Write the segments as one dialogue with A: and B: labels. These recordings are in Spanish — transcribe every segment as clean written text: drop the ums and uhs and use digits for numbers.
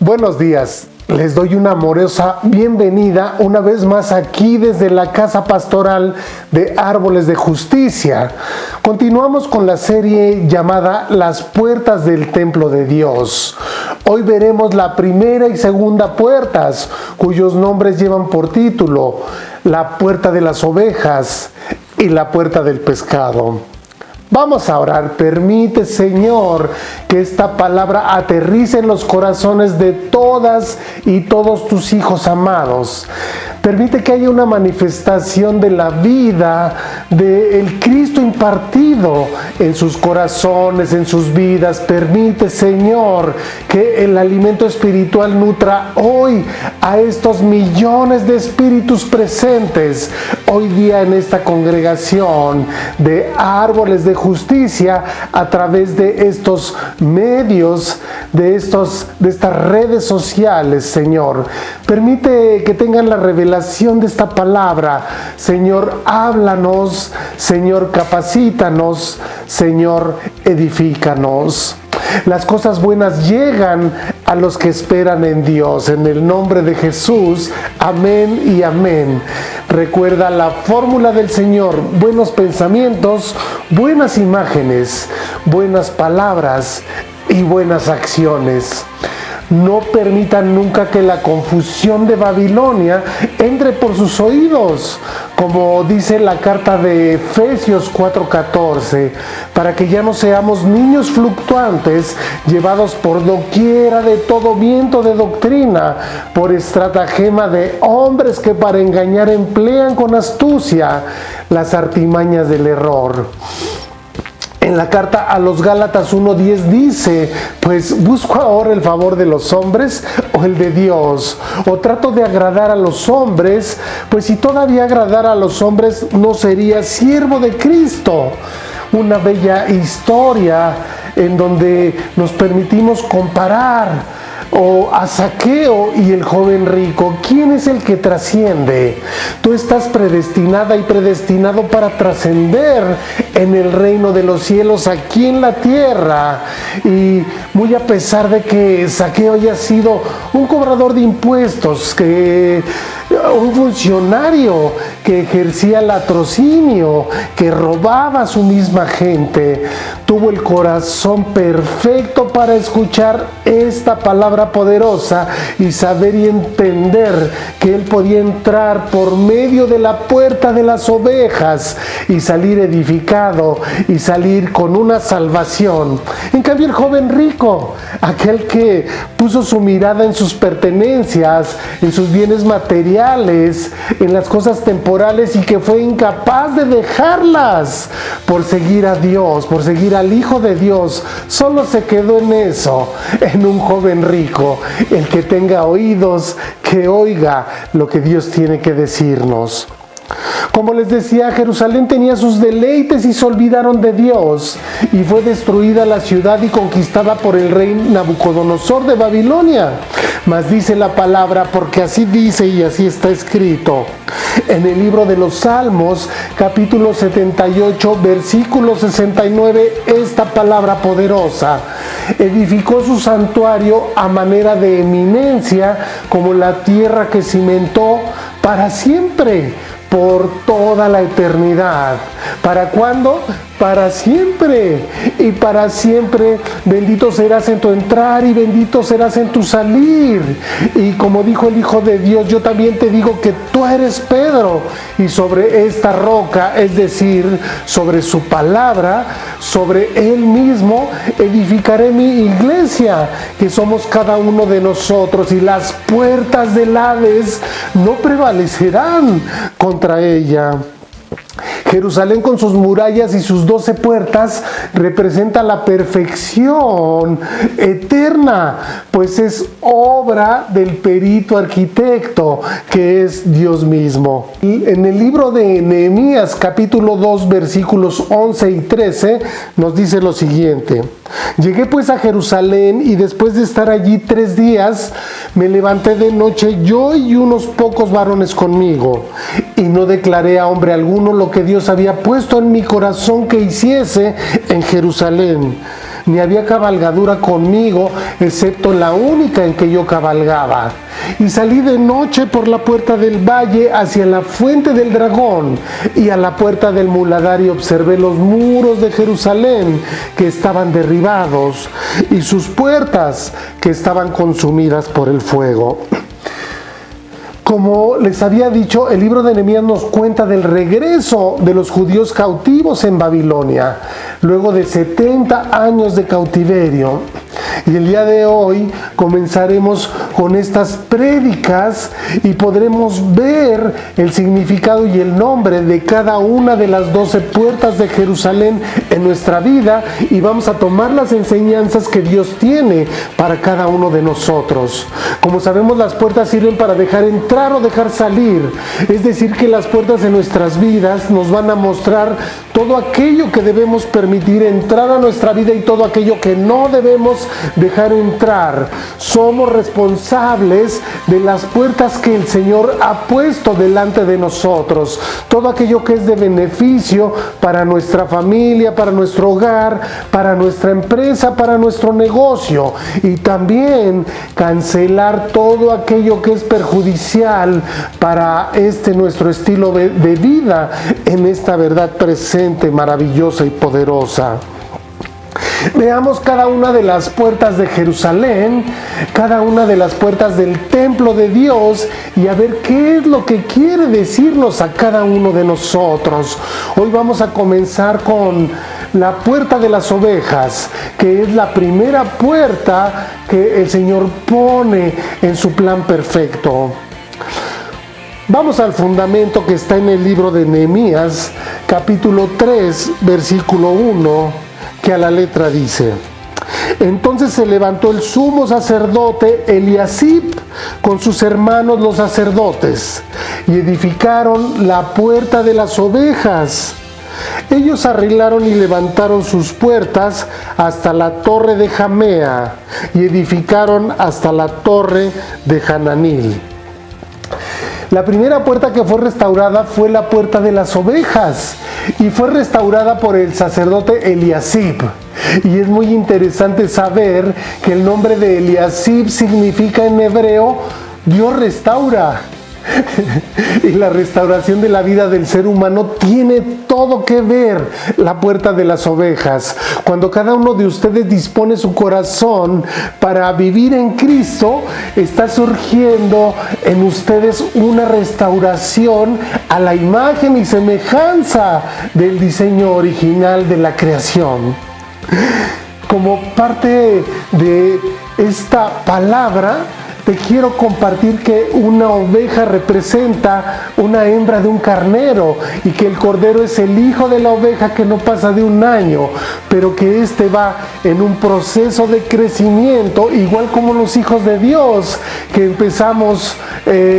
A: Buenos días, les doy una amorosa bienvenida una vez más aquí desde la Casa Pastoral de Árboles de Justicia. Continuamos con la serie llamada Las Puertas del Templo de Dios. Hoy veremos la primera y segunda puertas, cuyos nombres llevan por título La Puerta de las Ovejas y La Puerta del Pescado. Vamos a orar. Permite, Señor, que esta palabra aterrice en los corazones de todas y todos tus hijos amados. Permite que haya una manifestación de la vida del Cristo impartido en sus corazones, en sus vidas. Permite, Señor, que el alimento espiritual nutra hoy a estos millones de espíritus presentes hoy día en esta congregación de Árboles de Justicia a través de estos medios, de estas redes sociales, Señor. Permite que tengan la revelación de esta palabra. Señor, háblanos. Señor, capacítanos. Señor, edifícanos. Las cosas buenas llegan a los que esperan en Dios. En el nombre de Jesús, amén y amén. Recuerda la fórmula del Señor: buenos pensamientos, buenas imágenes, buenas palabras y buenas acciones. No permitan nunca que la confusión de Babilonia entre por sus oídos, como dice la carta de Efesios 4:14, para que ya no seamos niños fluctuantes, llevados por doquiera de todo viento de doctrina, por estratagema de hombres que para engañar emplean con astucia las artimañas del error. En la carta a los Gálatas 1:10 dice: pues busco ahora el favor de los hombres o el de Dios, o trato de agradar a los hombres, pues si todavía agradara a los hombres no sería siervo de Cristo. Una bella historia en donde nos permitimos comparar a Zaqueo y el joven rico. ¿Quién es el que trasciende? Tú estás predestinada y predestinado para trascender en el reino de los cielos aquí en la tierra. Y muy a pesar de que Zaqueo haya sido un cobrador de impuestos, un funcionario que ejercía latrocinio, que robaba a su misma gente, tuvo el corazón perfecto para escuchar esta palabra poderosa y saber y entender que él podía entrar por medio de la puerta de las ovejas y salir edificado y salir con una salvación. En cambio, el joven rico, aquel que puso su mirada en sus pertenencias, en sus bienes materiales, en las cosas temporales, y que fue incapaz de dejarlas por seguir a Dios, por seguir al Hijo de Dios, solo se quedó en eso, en un joven rico. El que tenga oídos, que oiga lo que Dios tiene que decirnos. Como les decía, Jerusalén tenía sus deleites y se olvidaron de Dios, y fue destruida la ciudad y conquistada por el rey Nabucodonosor de Babilonia. Mas dice la palabra, porque así dice y así está escrito en el libro de los Salmos, capítulo 78, versículo 69, esta palabra poderosa: edificó su santuario a manera de eminencia, como la tierra que cimentó para siempre, por toda la eternidad. ¿Para cuándo? Para siempre. Y para siempre bendito serás en tu entrar y bendito serás en tu salir. Y como dijo el Hijo de Dios, yo también te digo que tú eres Pedro, y sobre esta roca, es decir, sobre su palabra, sobre él mismo, edificaré mi iglesia, que somos cada uno de nosotros, y las puertas del Hades no prevalecerán contra ella. Jerusalén, con sus murallas y sus 12 puertas, representa la perfección eterna, pues es obra del perito arquitecto, que es Dios mismo. En el libro de Nehemías, capítulo 2, versículos 11 y 13, nos dice lo siguiente: llegué pues a Jerusalén, y después de estar allí 3 días, me levanté de noche, yo y unos pocos varones conmigo, y no declaré a hombre alguno lo que Dios había puesto en mi corazón que hiciese en Jerusalén. ni había cabalgadura conmigo, excepto la única en que yo cabalgaba. Y salí de noche por la puerta del valle hacia la fuente del dragón, y a la puerta del muladario observé los muros de Jerusalén que estaban derribados, y sus puertas que estaban consumidas por el fuego. Como les había dicho, el libro de Nehemías nos cuenta del regreso de los judíos cautivos en Babilonia, luego de 70 años de cautiverio. Y el día de hoy comenzaremos con estas prédicas y podremos ver el significado y el nombre de cada una de las 12 puertas de Jerusalén en nuestra vida, y vamos a tomar las enseñanzas que Dios tiene para cada uno de nosotros. Como sabemos, las puertas sirven para dejar entrar o dejar salir, es decir, que las puertas de nuestras vidas nos van a mostrar todo aquello que debemos permitir entrar a nuestra vida y todo aquello que no debemos dejar entrar. Somos responsables de las puertas que el Señor ha puesto delante de nosotros. Todo aquello que es de beneficio para nuestra familia, para nuestro hogar, para nuestra empresa, para nuestro negocio. Y también cancelar todo aquello que es perjudicial para nuestro estilo de vida en esta verdad presente, maravillosa y poderosa. Veamos cada una de las puertas de Jerusalén, cada una de las puertas del templo de Dios, y a ver qué es lo que quiere decirnos a cada uno de nosotros. Hoy vamos a comenzar con la puerta de las ovejas, que es la primera puerta que el Señor pone en su plan perfecto. Vamos al fundamento que está en el libro de Nehemías, capítulo 3, versículo 1, que a la letra dice: Entonces se levantó el sumo sacerdote Eliasib con sus hermanos los sacerdotes, y edificaron la puerta de las ovejas. Ellos arreglaron y levantaron sus puertas hasta la torre de Jamea, y edificaron hasta la torre de Hananil. La primera puerta que fue restaurada fue la puerta de las ovejas, y fue restaurada por el sacerdote Eliasib. Y es muy interesante saber que el nombre de Eliasib significa en hebreo Dios restaura. Y la restauración de la vida del ser humano tiene todo que ver la puerta de las ovejas. Cuando cada uno de ustedes dispone su corazón para vivir en Cristo, está surgiendo en ustedes una restauración a la imagen y semejanza del diseño original de la creación. Como parte de esta palabra, te quiero compartir que una oveja representa una hembra de un carnero, y que el cordero es el hijo de la oveja que no pasa de un año, pero que éste va en un proceso de crecimiento, igual como los hijos de Dios, que empezamos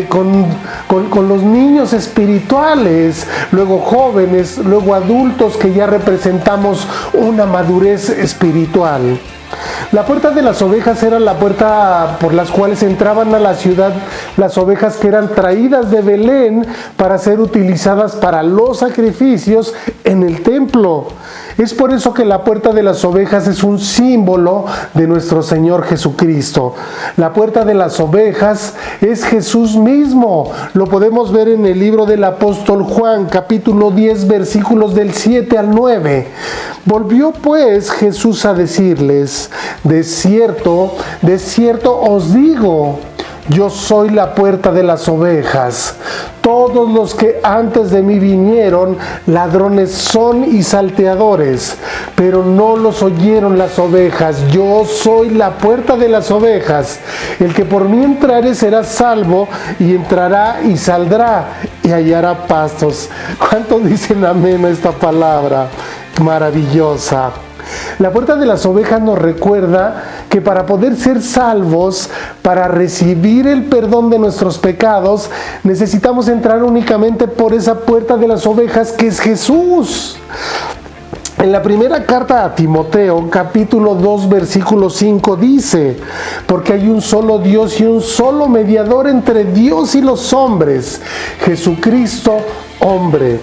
A: con los niños espirituales, luego jóvenes, luego adultos, que ya representamos una madurez espiritual. La puerta de las ovejas era la puerta por las cuales entraban a la ciudad las ovejas que eran traídas de Belén para ser utilizadas para los sacrificios en el templo. Es por eso que la puerta de las ovejas es un símbolo de nuestro Señor Jesucristo. La puerta de las ovejas es Jesús mismo. Lo podemos ver en el libro del apóstol Juan, capítulo 10, versículos del 7 al 9. Volvió pues Jesús a decirles: de cierto os digo, yo soy la puerta de las ovejas. Todos los que antes de mí vinieron, ladrones son y salteadores, pero no los oyeron las ovejas. Yo soy la puerta de las ovejas. El que por mí entrare será salvo, y entrará y saldrá y hallará pastos. ¿Cuántos dicen amén a esta palabra maravillosa? La puerta de las ovejas nos recuerda que para poder ser salvos, para recibir el perdón de nuestros pecados, necesitamos entrar únicamente por esa puerta de las ovejas, que es Jesús. En la primera carta a Timoteo, capítulo 2, versículo 5 dice: porque hay un solo Dios y un solo mediador entre Dios y los hombres, Jesucristo hombre.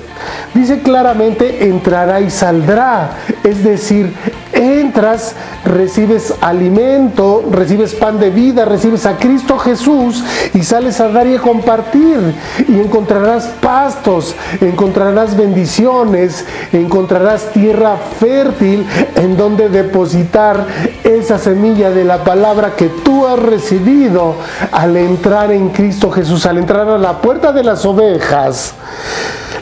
A: Dice claramente entrará y saldrá, es decir, entra entras, recibes alimento, recibes pan de vida, recibes a Cristo Jesús y sales a dar y a compartir. Y encontrarás pastos, encontrarás bendiciones, encontrarás tierra fértil en donde depositar esa semilla de la palabra que tú has recibido al entrar en Cristo Jesús, al entrar a la puerta de las ovejas.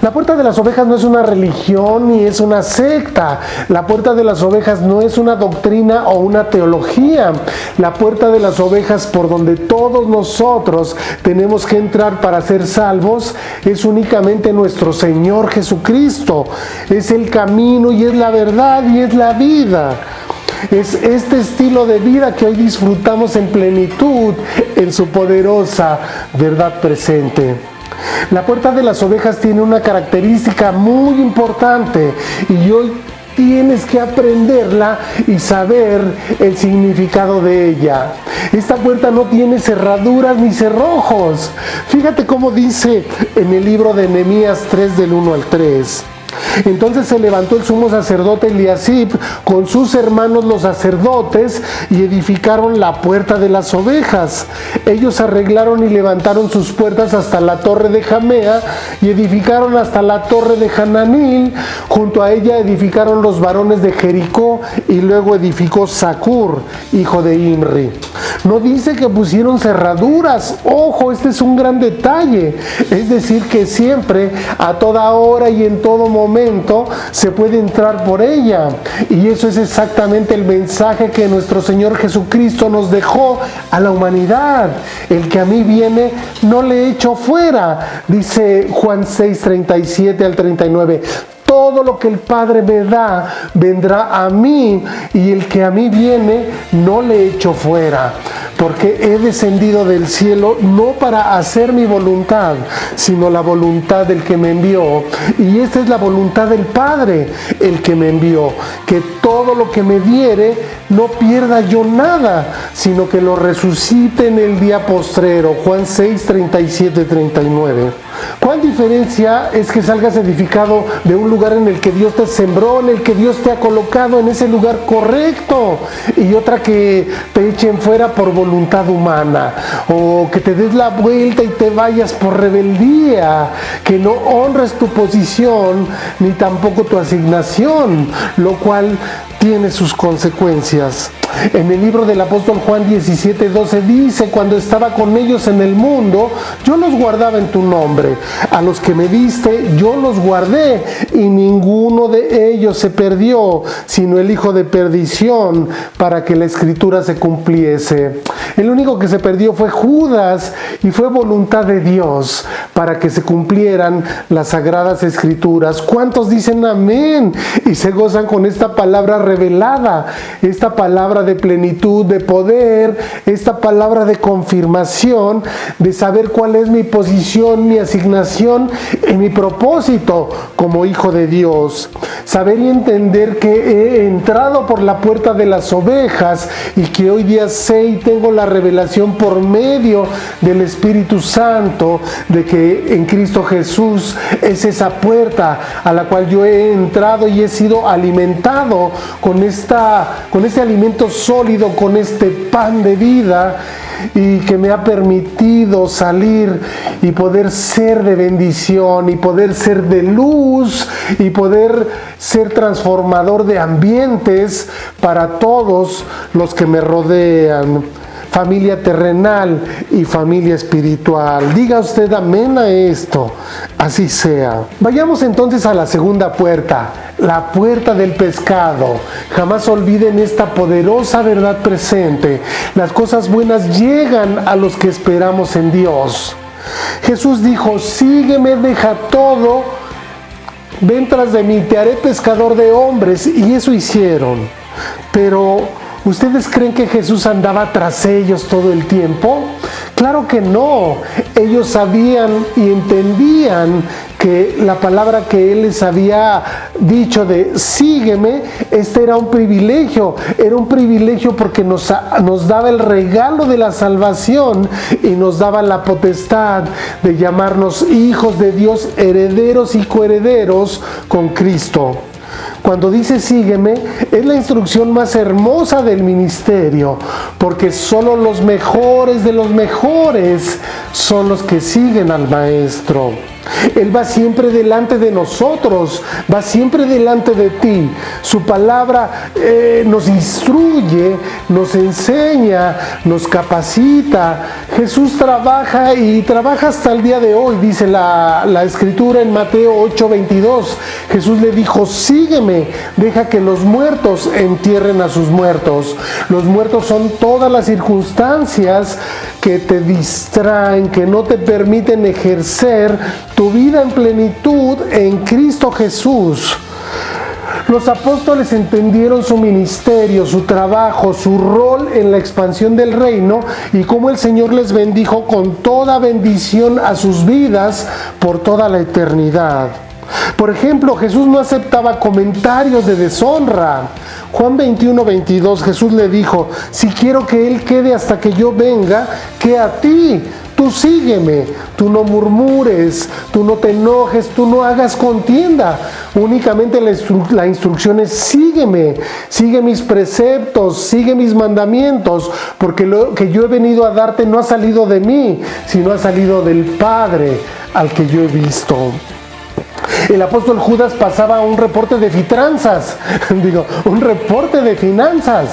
A: La puerta de las ovejas no es una religión ni es una secta. La puerta de las ovejas no es una doctrina o una teología. La puerta de las ovejas por donde todos nosotros tenemos que entrar para ser salvos es únicamente nuestro Señor Jesucristo. Es el camino y es la verdad y es la vida. Es este estilo de vida que hoy disfrutamos en plenitud en su poderosa verdad presente. La puerta de las ovejas tiene una característica muy importante y hoy tienes que aprenderla y saber el significado de ella. Esta puerta no tiene cerraduras ni cerrojos. Fíjate cómo dice en el libro de Nehemías 3 del 1 al 3. Entonces se levantó el sumo sacerdote Eliasib con sus hermanos los sacerdotes y edificaron la puerta de las ovejas. Ellos arreglaron y levantaron sus puertas hasta la torre de Jamea y edificaron hasta la torre de Hananil. Junto a ella edificaron los varones de Jericó y luego edificó Zacur, hijo de Imri. No dice que pusieron cerraduras. Ojo, este es un gran detalle. Es decir, que siempre, a toda hora y en todo momento, se puede entrar por ella. Y eso es exactamente el mensaje que nuestro Señor Jesucristo nos dejó a la humanidad. El que a mí viene, no le echo fuera. Dice Juan 6, 37 al 39. Todo lo que el Padre me da vendrá a mí, y el que a mí viene no le echo fuera, porque he descendido del cielo no para hacer mi voluntad, sino la voluntad del que me envió. Y esta es la voluntad del Padre, el que me envió, que todo lo que me diere no pierda yo nada, sino que lo resucite en el día postrero. Juan 6, 37, 39. ¿Cuál diferencia es que salgas edificado de un lugar en el que Dios te sembró, en el que Dios te ha colocado en ese lugar correcto, y otra que te echen fuera por voluntad humana, o que te des la vuelta y te vayas por rebeldía, que no honres tu posición ni tampoco tu asignación, lo cual tiene sus consecuencias? En el libro del apóstol Juan 17:12 dice: cuando estaba con ellos en el mundo, yo los guardaba en tu nombre. A los que me diste, yo los guardé, y ninguno de ellos se perdió, sino el hijo de perdición, para que la escritura se cumpliese. El único que se perdió fue Judas, y fue voluntad de Dios para que se cumplieran las sagradas escrituras. ¿Cuántos dicen amén y se gozan con esta palabra revelada, esta palabra de plenitud, de poder, esta palabra de confirmación, de saber cuál es mi posición, mi asignación y mi propósito como hijo de Dios? Saber y entender que he entrado por la puerta de las ovejas, y que hoy día sé y tengo la revelación por medio del Espíritu Santo de que en Cristo Jesús es esa puerta a la cual yo he entrado y he sido alimentado con este alimento sólido, con este pan de vida, y que me ha permitido salir y poder ser de bendición, y poder ser de luz, y poder ser transformador de ambientes para todos los que me rodean. Familia terrenal y familia espiritual. Diga usted amén a esto. Así sea. Vayamos entonces a la segunda puerta, la puerta del pescado. Jamás olviden esta poderosa verdad presente. Las cosas buenas llegan a los que esperamos en Dios. Jesús dijo: sígueme, deja todo, ven tras de mí, te haré pescador de hombres. Y eso hicieron. Pero ¿ustedes creen que Jesús andaba tras ellos todo el tiempo? Claro que no. Ellos sabían y entendían que la palabra que Él les había dicho de sígueme, este era un privilegio porque nos daba el regalo de la salvación y nos daba la potestad de llamarnos hijos de Dios, herederos y coherederos con Cristo. cuando dice sígueme, es la instrucción más hermosa del ministerio, porque solo los mejores de los mejores son los que siguen al Maestro. Él va siempre delante de nosotros, va siempre delante de ti. Su palabra nos instruye, nos enseña, nos capacita. Jesús trabaja y trabaja hasta el día de hoy, dice la Escritura en Mateo 8:22. Jesús le dijo, sígueme, deja que los muertos entierren a sus muertos. Los muertos son todas las circunstancias que te distraen, que no te permiten ejercer tu vida en plenitud en Cristo Jesús. Los apóstoles entendieron su ministerio, su trabajo, su rol en la expansión del reino y cómo el Señor les bendijo con toda bendición a sus vidas por toda la eternidad. Por ejemplo, Jesús no aceptaba comentarios de deshonra. Juan 21:22, Jesús le dijo, si quiero que Él quede hasta que yo venga, que a ti, tú sígueme, tú no murmures, tú no te enojes, tú no hagas contienda. Únicamente la instrucción es sígueme, sigue mis preceptos, sigue mis mandamientos, porque lo que yo he venido a darte no ha salido de mí, sino ha salido del Padre al que yo he visto. El apóstol Judas pasaba un reporte de un reporte de finanzas.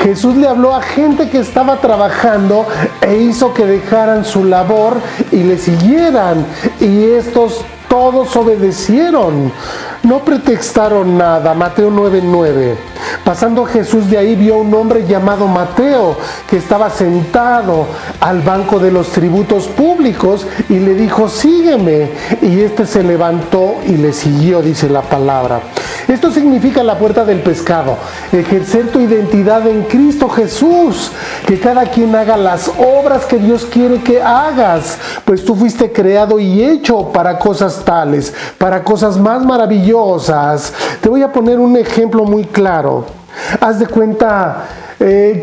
A: Jesús le habló a gente que estaba trabajando e hizo que dejaran su labor y le siguieran. Y estos todos obedecieron. No pretextaron nada. Mateo 9:9. Pasando Jesús de ahí vio a un hombre llamado Mateo que estaba sentado al banco de los tributos públicos y le dijo, sígueme. Y este se levantó y le siguió, dice la palabra. Esto significa la puerta del pescado, ejercer tu identidad en Cristo Jesús, que cada quien haga las obras que Dios quiere que hagas, pues tú fuiste creado y hecho para cosas tales, para cosas más maravillosas. Te voy a poner un ejemplo muy claro. Haz de cuenta,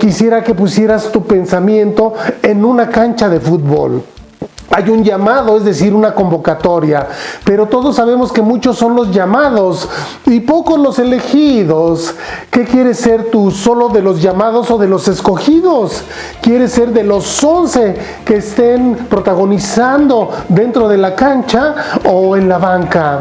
A: quisiera que pusieras tu pensamiento en una cancha de fútbol. Hay un llamado, es decir, una convocatoria, pero todos sabemos que muchos son los llamados y pocos los elegidos. ¿Qué quieres ser tú? ¿Solo de los llamados o de los escogidos? ¿Quieres ser de los 11 que estén protagonizando dentro de la cancha o en la banca?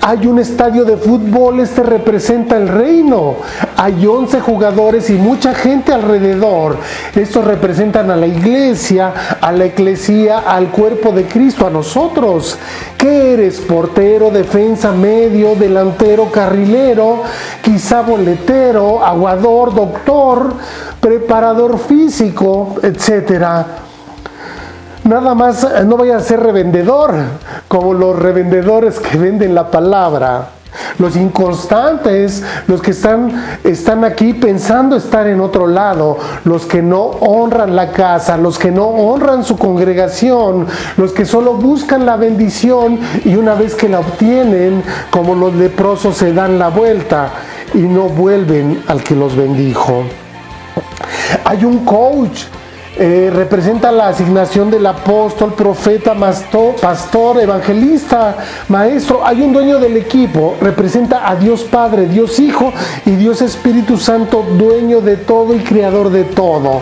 A: Hay un estadio de fútbol, este representa el reino. Hay 11 jugadores y mucha gente alrededor. Estos representan a la iglesia, a la eclesía, al cuerpo de Cristo, a nosotros. ¿Qué eres? ¿Portero, defensa, medio, delantero, carrilero, quizá boletero, aguador, doctor, preparador físico, etcétera? Nada más, no vayas a ser revendedor, como los revendedores que venden la palabra. Los inconstantes, los que están aquí pensando estar en otro lado, los que no honran la casa, los que no honran su congregación, los que solo buscan la bendición y una vez que la obtienen, como los leprosos, se dan la vuelta y no vuelven al que los bendijo. Hay un coach. Representa la asignación del apóstol, profeta, pastor, evangelista, maestro. Hay un dueño del equipo, representa a Dios Padre, Dios Hijo y Dios Espíritu Santo, dueño de todo y creador de todo.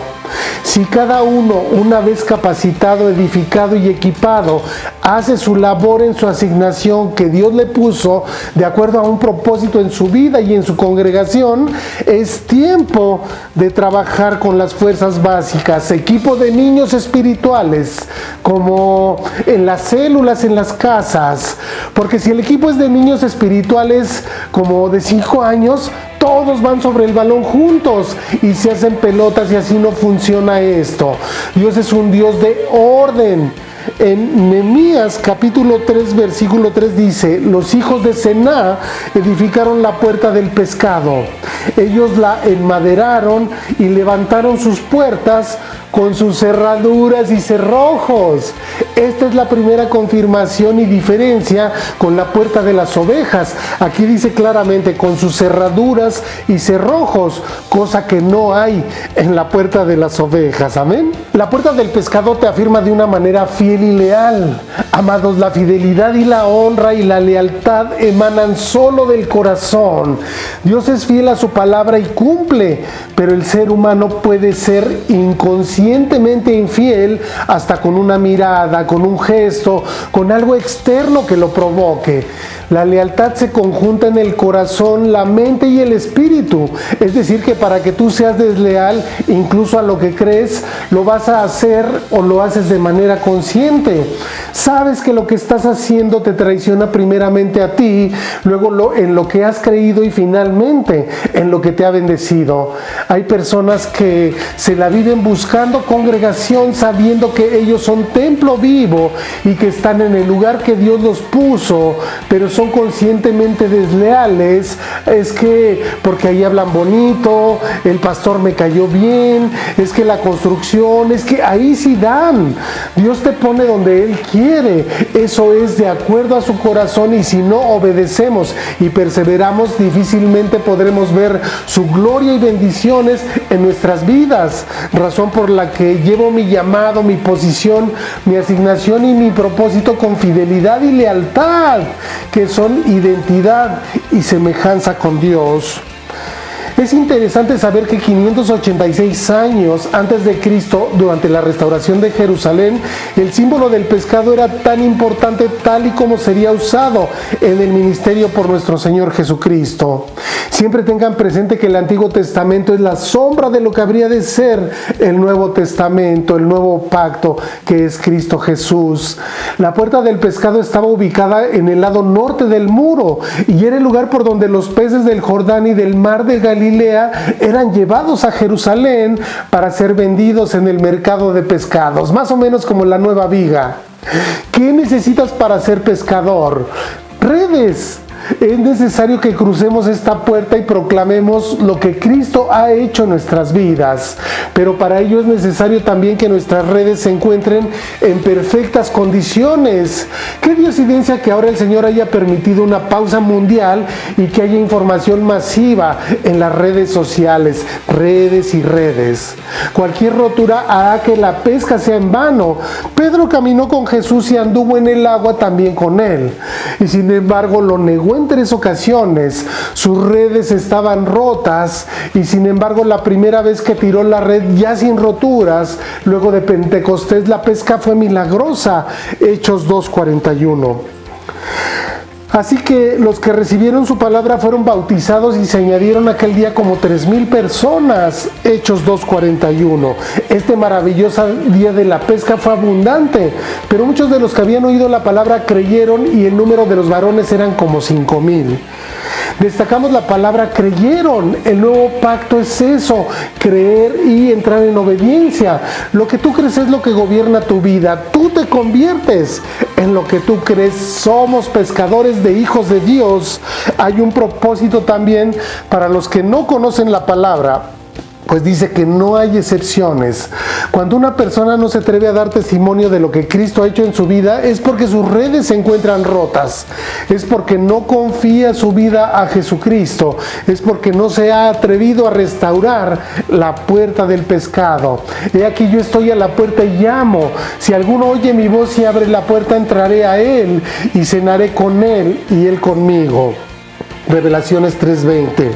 A: Si cada uno, una vez capacitado, edificado y equipado, hace su labor en su asignación que Dios le puso de acuerdo a un propósito en su vida y en su congregación, es tiempo de trabajar con las fuerzas básicas, equipo de niños espirituales, como en las células, en las casas, porque si el equipo es de niños espirituales como de 5 años, todos van sobre el balón juntos y se hacen pelotas y así no funciona esto. Dios es un Dios de orden. En Nehemías capítulo 3 versículo 3 dice, los hijos de Sená edificaron la puerta del pescado. Ellos la enmaderaron y levantaron sus puertas con sus cerraduras y cerrojos. Esta es la primera confirmación y diferencia con la puerta de las ovejas. Aquí dice claramente con sus cerraduras y cerrojos, cosa que no hay en la puerta de las ovejas. Amén. La puerta del pescado te afirma de una manera fiel y leal. Amados, la fidelidad y la honra y la lealtad emanan solo del corazón. Dios es fiel a su palabra y cumple, pero el ser humano puede ser inconscientemente infiel hasta con una mirada, con un gesto, con algo externo que lo provoque. La lealtad se conjunta en el corazón, la mente y el espíritu. Es decir, que para que tú seas desleal, incluso a lo que crees, lo vas a hacer o lo haces de manera consciente. Sabes que lo que estás haciendo te traiciona primeramente a ti, luego en lo que has creído y finalmente en lo que te ha bendecido. Hay personas que se la viven buscando congregación sabiendo que ellos son templo vivo y que están en el lugar que Dios los puso, pero son conscientemente desleales. Es que porque ahí hablan bonito, el pastor me cayó bien, es que la construcción, es que ahí sí dan. Dios te pone donde Él quiere. Eso es de acuerdo a su corazón, y si no obedecemos y perseveramos, difícilmente podremos ver su gloria y bendiciones en nuestras vidas. Razón por la que llevo mi llamado, mi posición, mi asignación y mi propósito con fidelidad y lealtad, que son identidad y semejanza con Dios. Es interesante saber que 586 años antes de Cristo, durante la restauración de Jerusalén, el símbolo del pescado era tan importante tal y como sería usado en el ministerio por nuestro Señor Jesucristo. Siempre tengan presente que el Antiguo Testamento es la sombra de lo que habría de ser el Nuevo Testamento, el nuevo pacto, que es Cristo Jesús. La puerta del pescado estaba ubicada en el lado norte del muro y era el lugar por donde los peces del Jordán y del mar de Galilea eran llevados a Jerusalén para ser vendidos en el mercado de pescados, más o menos como la Nueva Viga. ¿Qué necesitas para ser pescador? Redes. Es necesario que crucemos esta puerta y proclamemos lo que Cristo ha hecho en nuestras vidas, pero para ello es necesario también que nuestras redes se encuentren en perfectas condiciones. Qué diosidencia que ahora el Señor haya permitido una pausa mundial y que haya información masiva en las redes sociales, redes y redes. Cualquier rotura hará que la pesca sea en vano. Pedro caminó con Jesús y anduvo en el agua también con él, y sin embargo lo negó en 3 ocasiones. Sus redes estaban rotas y sin embargo la primera vez que tiró la red ya sin roturas, luego de Pentecostés, la pesca fue milagrosa. Hechos 2:41. Así que los que recibieron su palabra fueron bautizados y se añadieron aquel día como 3,000 personas. Hechos 2:41. Este maravilloso día de la pesca fue abundante, pero muchos de los que habían oído la palabra creyeron y el número de los varones eran como 5,000. Destacamos la palabra creyeron. El nuevo pacto es eso, creer y entrar en obediencia. Lo que tú crees es lo que gobierna tu vida. Tú te conviertes en lo que tú crees. Somos pescadores de hijos de Dios. Hay un propósito también para los que no conocen la palabra. Pues dice que no hay excepciones. Cuando una persona no se atreve a dar testimonio de lo que Cristo ha hecho en su vida, es porque sus redes se encuentran rotas, es porque no confía su vida a Jesucristo, es porque no se ha atrevido a restaurar la puerta del pescado. He aquí yo estoy a la puerta y llamo. Si alguno oye mi voz y abre la puerta, entraré a él y cenaré con él y él conmigo. Revelaciones 3:20.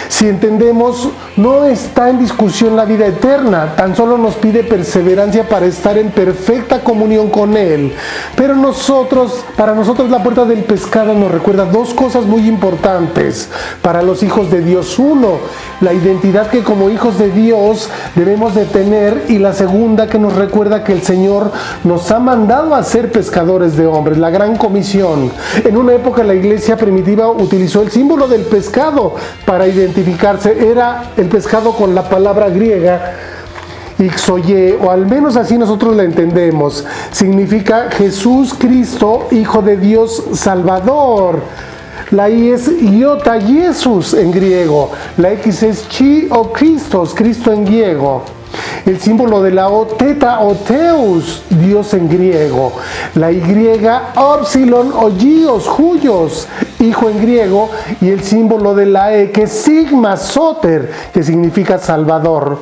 A: Si entendemos, no está en discusión la vida eterna, tan solo nos pide perseverancia para estar en perfecta comunión con Él. Pero para nosotros la puerta del pescado nos recuerda 2 cosas muy importantes para los hijos de Dios. 1, la identidad que como hijos de Dios debemos de tener, y la segunda, que nos recuerda que el Señor nos ha mandado a ser pescadores de hombres, la gran comisión. En una época la iglesia primitiva utilizó el símbolo del pescado para identificarse. Era el pescado con la palabra griega ixoye, o al menos así nosotros la entendemos. Significa Jesús Cristo, Hijo de Dios Salvador. La I es iota, Jesús en griego. La X es chi o Christos, Cristo en griego. El símbolo de la O, teta o teus, Dios en griego. La Y, opsilon o gios, huyos, hijo en griego. Y el símbolo de la E, que es sigma, soter, que significa salvador.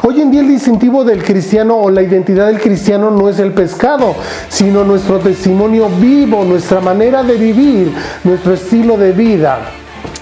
A: Hoy en día el distintivo del cristiano o la identidad del cristiano no es el pescado, sino nuestro testimonio vivo, nuestra manera de vivir, nuestro estilo de vida.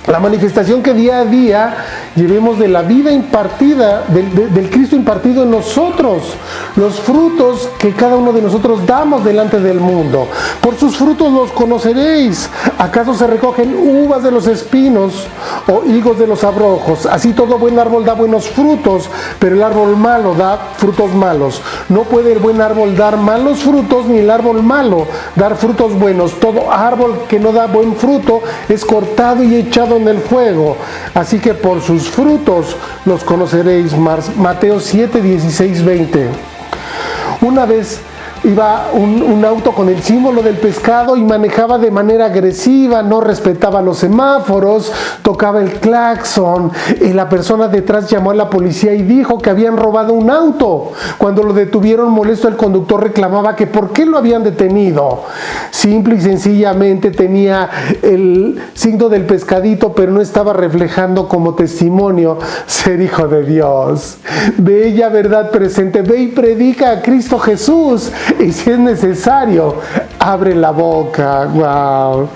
A: La manifestación que día a día llevemos de la vida impartida, del Cristo impartido en nosotros, los frutos que cada uno de nosotros damos delante del mundo. Por sus frutos los conoceréis. ¿Acaso se recogen uvas de los espinos o higos de los abrojos? Así todo buen árbol da buenos frutos, pero el árbol malo da frutos malos. No puede el buen árbol dar malos frutos, ni el árbol malo dar frutos buenos. Todo árbol que no da buen fruto es cortado y echado en el fuego. Así que por sus frutos los conoceréis. Mateo 7, 16, 20. Una vez iba un auto con el símbolo del pescado y manejaba de manera agresiva, no respetaba los semáforos, tocaba el claxon, y la persona detrás llamó a la policía y dijo que habían robado un auto. Cuando lo detuvieron molesto, el conductor reclamaba que por qué lo habían detenido. Simple y sencillamente tenía el signo del pescadito, pero no estaba reflejando como testimonio ser hijo de Dios. Bella verdad presente, ve y predica a Cristo Jesús. Y si es necesario, abre la boca. ¡Wow!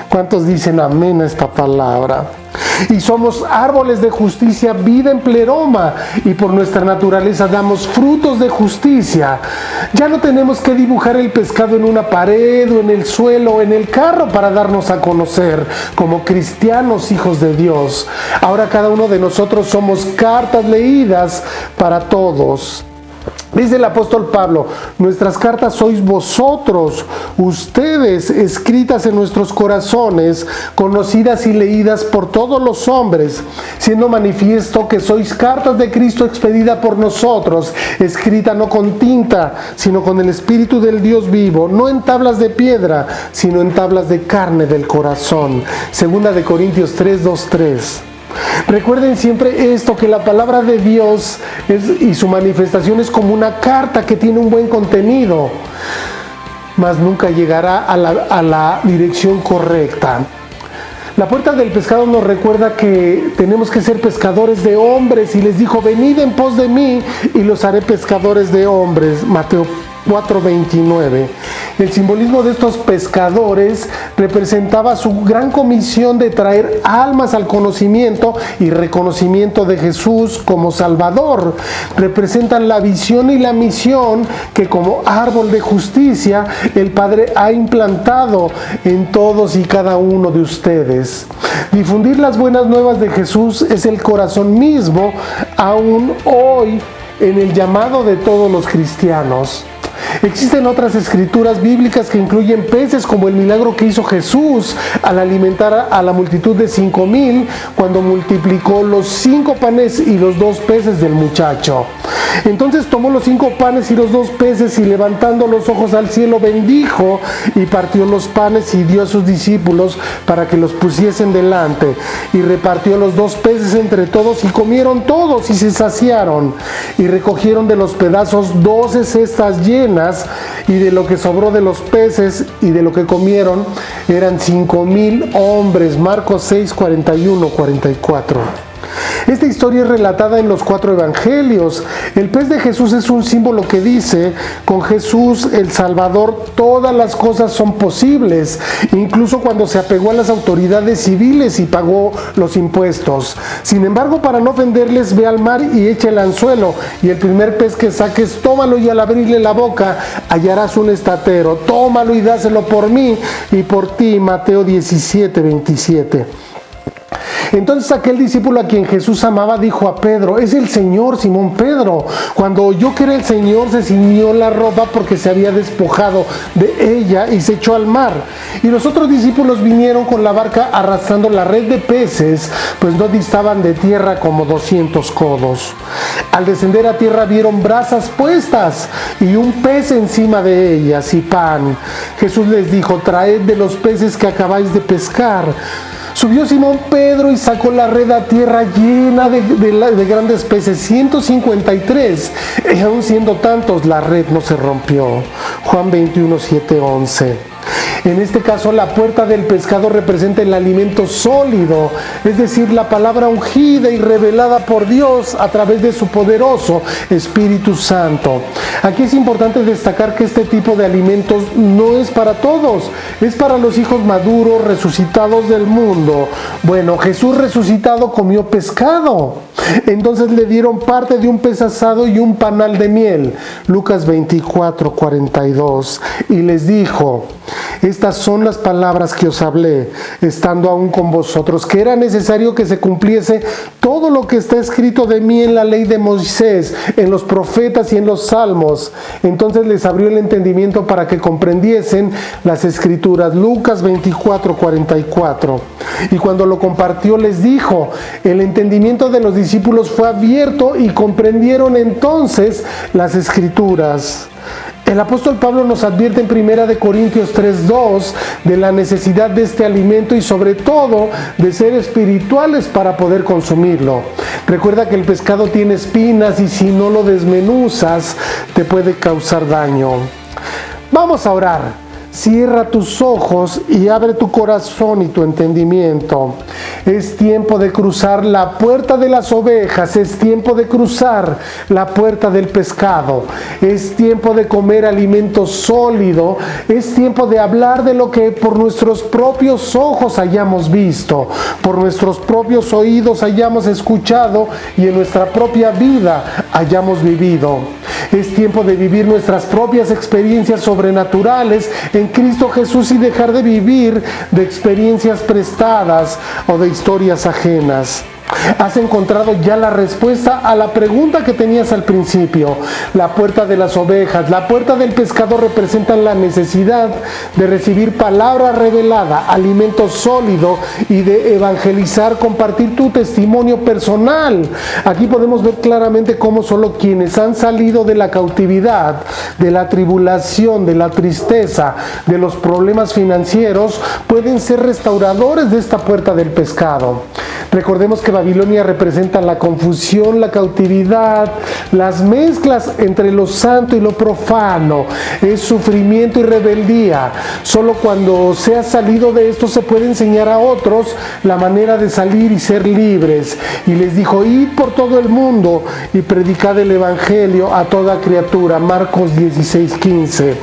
A: ¿Cuántos dicen amén a esta palabra? Y somos árboles de justicia, vida en pleroma, y por nuestra naturaleza damos frutos de justicia. Ya no tenemos que dibujar el pescado en una pared o en el suelo o en el carro para darnos a conocer como cristianos hijos de Dios. Ahora cada uno de nosotros somos cartas leídas para todos. Dice el apóstol Pablo, nuestras cartas sois vosotros, ustedes, escritas en nuestros corazones, conocidas y leídas por todos los hombres, siendo manifiesto que sois cartas de Cristo expedida por nosotros, escrita no con tinta, sino con el Espíritu del Dios vivo, no en tablas de piedra, sino en tablas de carne del corazón. Segunda de Corintios 3, 2, 3. Recuerden siempre esto, que la palabra de Dios y su manifestación es como una carta que tiene un buen contenido, mas nunca llegará a la dirección correcta. La puerta del pescado nos recuerda que tenemos que ser pescadores de hombres, y les dijo, venid en pos de mí y los haré pescadores de hombres. Mateo 4:29. El simbolismo de estos pescadores representaba su gran comisión de traer almas al conocimiento y reconocimiento de Jesús como Salvador. Representan la visión y la misión que como árbol de justicia el Padre ha implantado en todos y cada uno de ustedes. Difundir las buenas nuevas de Jesús es el corazón mismo, aún hoy, en el llamado de todos los cristianos. Existen otras escrituras bíblicas que incluyen peces, como el milagro que hizo Jesús al alimentar a la multitud de 5,000 cuando multiplicó los 5 panes y los 2 peces del muchacho. Entonces tomó los 5 panes y los 2 peces y levantando los ojos al cielo bendijo y partió los panes y dio a sus discípulos para que los pusiesen delante, y repartió los 2 peces entre todos y comieron todos y se saciaron, y recogieron de los pedazos 12 cestas llenas, y de lo que sobró de los peces y de lo que comieron eran 5,000 hombres. Marcos 6, 41, 44. Esta historia es relatada en los 4 evangelios. El pez de Jesús es un símbolo que dice, con Jesús el Salvador todas las cosas son posibles, incluso cuando se apegó a las autoridades civiles y pagó los impuestos. Sin embargo, para no ofenderles, ve al mar y echa el anzuelo, y el primer pez que saques, tómalo, y al abrirle la boca hallarás un estatero. Tómalo y dáselo por mí y por ti. Mateo 17, 27. Entonces aquel discípulo a quien Jesús amaba dijo a Pedro, es el Señor, Simón Pedro. Cuando oyó que era el Señor, se ciñó la ropa porque se había despojado de ella y se echó al mar. Y los otros discípulos vinieron con la barca arrastrando la red de peces, pues no distaban de tierra como 200 codos. Al descender a tierra vieron brasas puestas y un pez encima de ellas y pan. Jesús les dijo, traed de los peces que acabáis de pescar. Subió Simón Pedro y sacó la red a tierra llena de grandes peces, 153. Y aun siendo tantos, la red no se rompió. Juan 21, 7, 11. En este caso, la puerta del pescado representa el alimento sólido, es decir, la palabra ungida y revelada por Dios a través de su poderoso Espíritu Santo. Aquí es importante destacar que este tipo de alimentos no es para todos, es para los hijos maduros, resucitados del mundo. Bueno, Jesús resucitado comió pescado. Entonces le dieron parte de un pez asado y un panal de miel. Lucas 24, 42. Y les dijo: estas son las palabras que os hablé, estando aún con vosotros, que era necesario que se cumpliese todo lo que está escrito de mí en la ley de Moisés, en los profetas y en los salmos. Entonces les abrió el entendimiento para que comprendiesen las escrituras. Lucas 24, 44. Y cuando lo compartió les dijo: el entendimiento de los discípulos fue abierto y comprendieron entonces las escrituras. El apóstol Pablo nos advierte en 1 Corintios 3:2 de la necesidad de este alimento y sobre todo de ser espirituales para poder consumirlo. Recuerda que el pescado tiene espinas y si no lo desmenuzas te puede causar daño. Vamos a orar. Cierra tus ojos y abre tu corazón y tu entendimiento. Es tiempo de cruzar la puerta de las ovejas, es tiempo de cruzar la puerta del pescado, es tiempo de comer alimento sólido, es tiempo de hablar de lo que por nuestros propios ojos hayamos visto, por nuestros propios oídos hayamos escuchado y en nuestra propia vida hayamos vivido. Es tiempo de vivir nuestras propias experiencias sobrenaturales en Cristo Jesús y dejar de vivir de experiencias prestadas o de historias ajenas. Has encontrado ya la respuesta a la pregunta que tenías al principio. La puerta de las ovejas, la puerta del pescado representan la necesidad de recibir palabra revelada, alimento sólido y de evangelizar, compartir tu testimonio personal. Aquí podemos ver claramente cómo solo quienes han salido de la cautividad, de la tribulación, de la tristeza, de los problemas financieros, pueden ser restauradores de esta puerta del pescado. Recordemos que Babilonia representa la confusión, la cautividad, las mezclas entre lo santo y lo profano, es sufrimiento y rebeldía. Solo cuando se ha salido de esto se puede enseñar a otros la manera de salir y ser libres. Y les dijo: id por todo el mundo y predicad el evangelio a toda criatura. Marcos 16:15.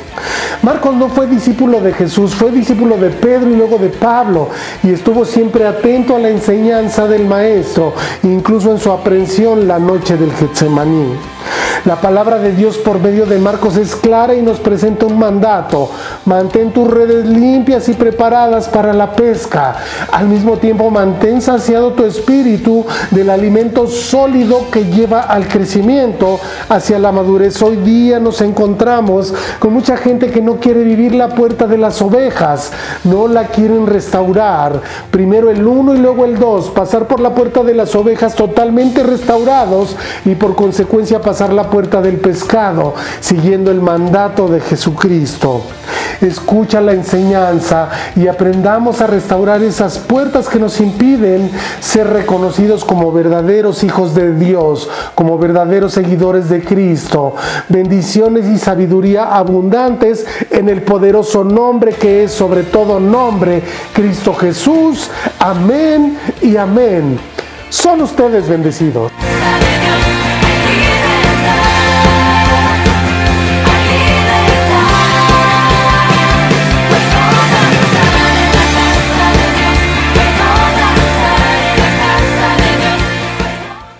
A: Marcos no fue discípulo de Jesús, fue discípulo de Pedro y luego de Pablo, y estuvo siempre atento a la enseñanza del maestro, incluso en su aprehensión la noche del Getsemaní. La palabra de Dios por medio de Marcos es clara y nos presenta un mandato: mantén tus redes limpias y preparadas para la pesca. Al mismo tiempo, mantén saciado tu espíritu del alimento sólido que lleva al crecimiento hacia la madurez. Hoy día nos encontramos con mucha gente que no quiere vivir la puerta de las ovejas, no la quieren restaurar. Primero el 1 y luego el 2, pasar por la puerta de las ovejas totalmente restaurados y por consecuencia pasar la puerta del pescado, siguiendo el mandato de Jesucristo. Escucha la enseñanza y aprendamos a restaurar esas puertas que nos impiden ser reconocidos como verdaderos hijos de Dios, como verdaderos seguidores de Cristo. Bendiciones y sabiduría abundantes en el poderoso nombre que es sobre todo nombre, Cristo Jesús. Amén y amén. Son ustedes bendecidos.